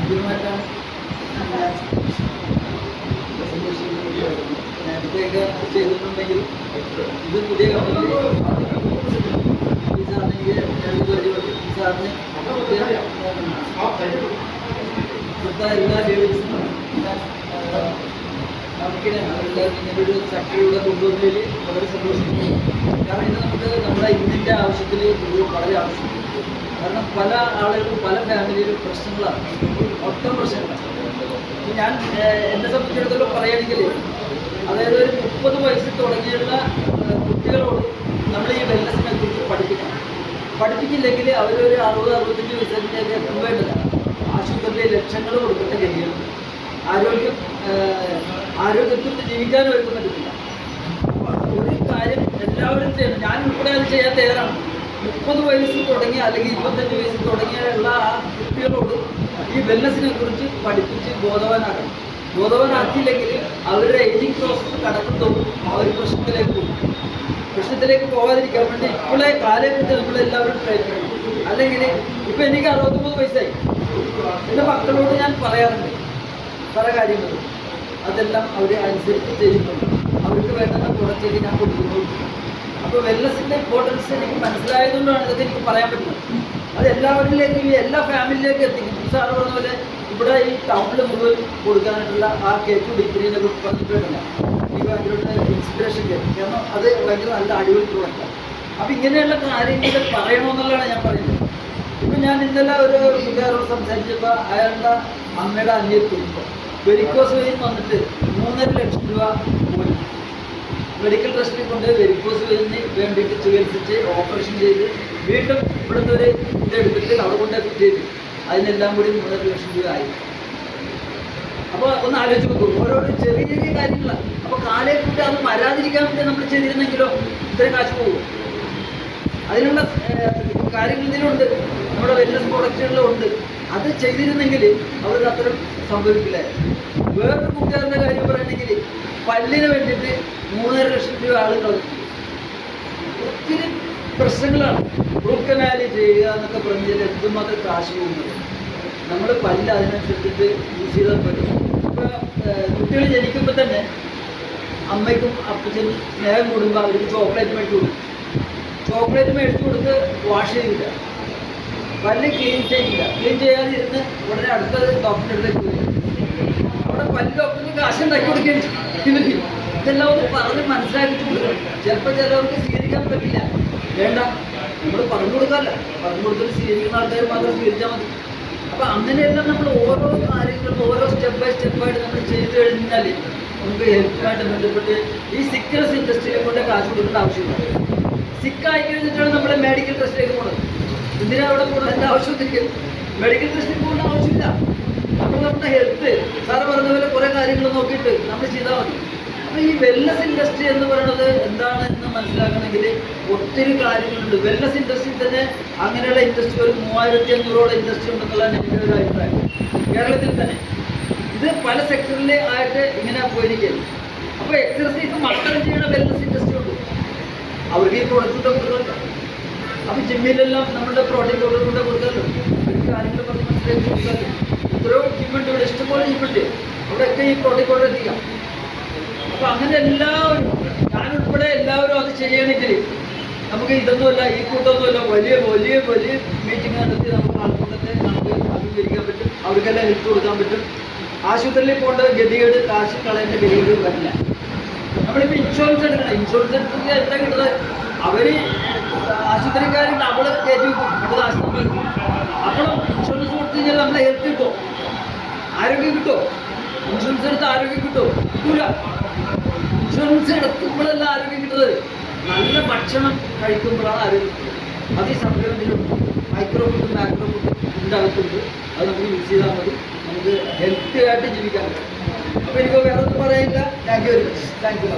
ആദ്യമായിട്ടാണ് നേരത്തെയൊക്കെ ചെയ്തിട്ടുണ്ടെങ്കിൽ ഇത് പുതിയ കമ്പനി ഈ സാറിന് എനിക്ക് പരിചയപ്പെട്ടു. ഈ സാറിന് ഇവിടുത്തെ എല്ലാ ഡീലീസും നമുക്കിനാണ് അവരെല്ലാവരും ഇങ്ങനെ ഒരു ഫാക്ടറിയുടെ കൊണ്ടുവന്നതിൽ വളരെ സന്തോഷിക്കുന്നു. കാരണം ഇത് നമുക്ക് നമ്മുടെ ഇന്നിൻ്റെ ആവശ്യത്തിൽ ഇത് വളരെ ആവശ്യമുണ്ട്. കാരണം പല ആളുകൾക്കും പല ഫാമിലിയിലും പ്രശ്നങ്ങളാണ്, മൊത്തം പ്രശ്നങ്ങളാണ്. ഞാൻ എന്നെ സംബന്ധിച്ചിടത്തോളം പറയുകയാണെങ്കിൽ, അതായത് ഒരു 30 വയസ്സിൽ തുടങ്ങിയുള്ള കുട്ടികളോട് നമ്മൾ ഈ വെൽനസിനെ കുറിച്ച് പഠിപ്പിക്കില്ലെങ്കിൽ അവരൊരു 60-65 വയസ്സിലേക്ക് എത്തുമ്പോഴല്ല ആശുപത്രിയിൽ ലക്ഷങ്ങൾ കൊടുക്കേണ്ട ഗതിയാണ്. ആരോഗ്യത്തിൽ ജീവിക്കാനും അവർക്ക് പറ്റത്തില്ല. ഒരു കാര്യം എല്ലാവരും ചെയ്യണം, ഞാൻ ഉൾപ്പെടെ അത് ചെയ്യാൻ തയ്യാറാണ്. 30 വയസ്സിൽ തുടങ്ങിയ അല്ലെങ്കിൽ 25 വയസ്സിൽ തുടങ്ങിയുള്ള ആ കുട്ടികളോട് ഈ വെൽനസിനെ കുറിച്ച് പഠിപ്പിച്ച് ബോധവാനാക്കിയില്ലെങ്കിൽ അവരുടെ ഏജിങ് പ്രോസസ് കടക്കുന്നതും അവർ പ്രശ്നത്തിലേക്ക് പോകാതിരിക്കാൻ വേണ്ടി ഇപ്പോഴേ കാലഘട്ടത്തിൽ നമ്മളെല്ലാവരും ട്രൈ ചെയ്യണം. അല്ലെങ്കിൽ ഇപ്പം എനിക്ക് 63 വയസ്സായി. എൻ്റെ മക്കളോട് ഞാൻ പറയാറുണ്ട് പല കാര്യങ്ങളും, അതെല്ലാം അവർ അനുസരിച്ച് ചെയ്യുന്നുണ്ട്. അവർക്ക് വേണ്ടുന്ന പ്രൊഡക്റ്റൊക്കെ ഞാൻ കൊടുക്കുന്നു. അപ്പോൾ വെൽനസിൻ്റെ ഇമ്പോർട്ടൻസ് എനിക്ക് മനസ്സിലായതുകൊണ്ടാണ് ഇതൊക്കെ എനിക്ക് പറയാൻ പറ്റുന്നത്. അത് എല്ലാവരിലേക്കും എല്ലാ ഫാമിലിയിലേക്കും എത്തിക്കും. സാറ് പറഞ്ഞ പോലെ ഇവിടെ ഈ ടൗണിൽ മുഴുവൻ കൊടുക്കാനായിട്ടുള്ള ആ കേക്ക് ഡിഗ്രീനെ കുറിച്ച് പറഞ്ഞിട്ടുണ്ടല്ല, എനിക്ക് ഭയങ്കര ഇൻസ്പിറേഷൻ കേൾക്കും. കാരണം അത് ഭയങ്കര നല്ല അടിപൊളി പ്രൊഡക്റ്റാണ്. അപ്പോൾ ഇങ്ങനെയുള്ള കാര്യങ്ങൾ പറയണമെന്നുള്ളതാണ് ഞാൻ പറയുന്നത്. ഇപ്പം ഞാൻ ഇന്നലെ ഒരു കൂട്ടുകാരോട് സംസാരിച്ചപ്പോൾ അയാളുടെ അമ്മയുടെ അനിയത്തി വെരിക്കോസ് വെയിൻ വന്നിട്ട് 3.5 ലക്ഷം രൂപ പോയി മെഡിക്കൽ ട്രസ്റ്റിൽ കൊണ്ട് വെരിക്കോസ് വെയിന് വേണ്ടിയിട്ട് ചികിത്സിച്ച് ഓപ്പറേഷൻ ചെയ്ത് വീണ്ടും ഇവിടുന്ന് ഒരു ഇതെടുത്തിട്ട് അവിടെ കൊണ്ട് ഫിറ്റ് ചെയ്ത് അതിനെല്ലാം കൂടി 3.5 ലക്ഷം രൂപ ആയി. അപ്പോൾ ഒന്ന് ആലോചിച്ച് നോക്കും, ഓരോരോ ചെറിയ ചെറിയ കാര്യങ്ങളാണ്. അപ്പോൾ കാലയെക്കുറിച്ച് അത് വരാതിരിക്കാൻ വേണ്ടി നമ്മൾ ചെയ്തിരുന്നെങ്കിലോ ഇത്രയും കാശ് പോകും. അതിനുള്ള കാര്യങ്ങൾ ഇതിലുണ്ട്, നമ്മുടെ വെൽനസ് പ്രൊഡക്റ്റുകളിലുണ്ട്. അത് ചെയ്തിരുന്നെങ്കിൽ അവർക്ക് അത്രയും സംഭവിക്കില്ലായിരുന്നു. വേറൊരു കൂട്ടുകാരൻ്റെ കാര്യം പറയുകയാണെങ്കിൽ പല്ലിന് വേണ്ടിയിട്ട് 3.5 ലക്ഷം രൂപ ആളുകൾ ഒത്തിരി പ്രശ്നങ്ങളാണ്. റൂട്ട് കനാല് ചെയ്യുക എന്നൊക്കെ പറഞ്ഞാൽ എന്തുമാത്രം കാശ് പോകുന്നത്. നമ്മൾ പല്ല് അതിനനുസരിച്ചിട്ട് യൂസ് ചെയ്താൽ പറ്റും. ഇപ്പോൾ കുട്ടികൾ ജനിക്കുമ്പോൾ തന്നെ അമ്മയ്ക്കും അപ്പച്ചനും സ്നേഹം കൂടുമ്പോൾ അവർക്ക് ചോക്ലേറ്റ് മേടിച്ചു കൊടുക്കും. ചോക്ലേറ്റ് മേടിച്ചു കൊടുത്ത് വാഷ് ചെയ്യില്ല, പല്ല് ക്ലീൻ ചെയ്യില്ല. ക്ലീൻ ചെയ്യാതിരുന്ന് ഉടനെ അടുത്ത ഡോക്ടറിൻ്റെ അടുത്തേക്ക് വരും. അവിടെ പല്ല് ഡോക്ടറിന് കാശ് ഉണ്ടാക്കി കൊടുക്കുകയും ചെയ്യും. ഇതെല്ലാം ഒന്ന് പറഞ്ഞ് മനസ്സിലാക്കിയിട്ട് കൊടുക്കണം. ചിലപ്പോൾ ചിലവർക്ക് സ്വീകരിക്കാൻ പറ്റില്ല, വേണ്ട, നമ്മൾ പറഞ്ഞു കൊടുക്കാമല്ല. പറഞ്ഞു കൊടുത്തിട്ട് സ്വീകരിക്കുന്ന ആൾക്കാർ മാത്രം സ്വീകരിച്ചാൽ മതി. അപ്പോൾ അങ്ങനെയെല്ലാം നമ്മൾ ഓരോ കാര്യങ്ങളും ഓരോ സ്റ്റെപ്പ് ബൈ സ്റ്റെപ്പായിട്ട് നമ്മൾ ചെയ്ത് കഴിഞ്ഞാൽ നമുക്ക് ഹെൽത്തുമായിട്ട് ബന്ധപ്പെട്ട് ഈ സിക്നസ് ഇൻഡസ്ട്രിയിലെ കൊണ്ട് കാശ് കൊടുക്കേണ്ട ആവശ്യമില്ല. സിക്കായി കഴിഞ്ഞിട്ടാണ് നമ്മൾ മെഡിക്കൽ ടെസ്റ്റിലേക്ക് പോകുന്നത്. എന്തിനാ അവിടെ പോകുന്നത്? എൻ്റെ ആവശ്യത്തിലേക്ക് മെഡിക്കൽ ടെസ്റ്റിൽ പോകേണ്ട ആവശ്യമില്ല. നമ്മൾ നമ്മുടെ ഹെൽത്ത് സാറ് പറഞ്ഞ പോലെ കുറേ കാര്യങ്ങൾ നോക്കിയിട്ട് നമ്മൾ ചെയ്താൽ മതി. അപ്പോൾ ഈ വെൽനസ് ഇൻഡസ്ട്രി എന്ന് പറയുന്നത് എന്താണെന്ന് മനസ്സിലാക്കണമെങ്കിൽ ഒത്തിരി കാര്യങ്ങളുണ്ട്. വെൽനസ് ഇൻഡസ്ട്രി തന്നെ അങ്ങനെയുള്ള ഇൻഡസ്ട്രി ഒരു 3500ഓളം ഇൻഡസ്ട്രി ഉണ്ടെന്നുള്ളതാണ് എൻ്റെ ഒരു അഭിപ്രായം. കേരളത്തിൽ തന്നെ ഇത് പല സെക്ടറിൽ ആയിട്ട് ഇങ്ങനെ പോയിരിക്കുകയാണ്. അപ്പോൾ എക്സർസൈസ് മക്കളും ചെയ്യണ വെൽനസ് ഇൻഡസ്ട്രി ഉണ്ട്, അവർക്ക് ഈ പ്രൊഡക്റ്റ് കൊടുക്കുന്നുണ്ട്. അപ്പോൾ ജിമ്മിലെല്ലാം നമ്മുടെ പ്രോട്ടീൻ പൗഡർ കൊണ്ട് കൊടുക്കാമല്ലോ, അവർക്ക് കാര്യങ്ങൾ പറഞ്ഞ് മനസ്സിലാക്കി കൊടുക്കാമല്ലോ. എത്രയോ ജിമ്മുണ്ട് ഇവിടെ, ഇഷ്ടംപോലെ ജിമ്മുണ്ട്, അവിടെയൊക്കെ ഈ പ്രോട്ടീൻ പൗഡർ എത്തിക്കാം. അപ്പോൾ അങ്ങനെ എല്ലാവരും, ഞാനുൾപ്പെടെ എല്ലാവരും അത് ചെയ്യണമെങ്കിൽ നമുക്ക് ഇതൊന്നുമല്ല, ഈ കൂട്ടമൊന്നുമല്ല, വലിയ വലിയ വലിയ മീറ്റിംഗ് നടത്തി നമുക്ക് ആൾക്കൂട്ടത്തെ നമുക്ക് അഭിമുഖീകരിക്കാൻ പറ്റും. അവർക്കെല്ലാം ഹെൽത്ത് കൊടുക്കാൻ പറ്റും. ആശുപത്രിയിൽ പോകേണ്ട ഗതികേട്, കാശ് കളയേണ്ട ഗതികേട് വരില്ല. നമ്മളിപ്പോൾ ഇൻഷുറൻസ് എടുക്കണം. ഇൻഷുറൻസ് എടുത്തിട്ട് എന്താ കിട്ടുന്നത്? അവർ ആശുപത്രിക്കാർ നമ്മൾ കയറ്റി വെക്കും, നമ്മുടെ ആശുപത്രി. അപ്പോൾ ഇൻഷുറൻസ് കൊടുത്തു കഴിഞ്ഞാൽ നമ്മളെ ഹെൽത്ത് കിട്ടുമോ? ആരോഗ്യം കിട്ടുമോ? ഇൻഷുറൻസ് എടുത്ത് ആരോഗ്യം കിട്ടുമോ? കിട്ടൂല. ഇൻഷുറൻസ് എടുക്കുമ്പോഴല്ല ആരോഗ്യം കിട്ടുന്നത്, നല്ല ഭക്ഷണം കഴിക്കുമ്പോഴാണ് ആരോഗ്യം കിട്ടുന്നത്. അത് ഈ സപ്ലിമെൻറ്റിലുണ്ട്, മൈക്രോ ഫുഡ് മാക്രോ ഫുഡ് ഉണ്ടാകത്തുണ്ട്. അത് നമുക്ക് യൂസ് ചെയ്താൽ മതി, നമുക്ക് ഹെൽത്തി ആയിട്ട് ജീവിക്കാൻ പറ്റും. അപ്പോൾ എനിക്ക് വേറെ ഒന്നും പറയാനില്ല. Thank you very much. Thank you.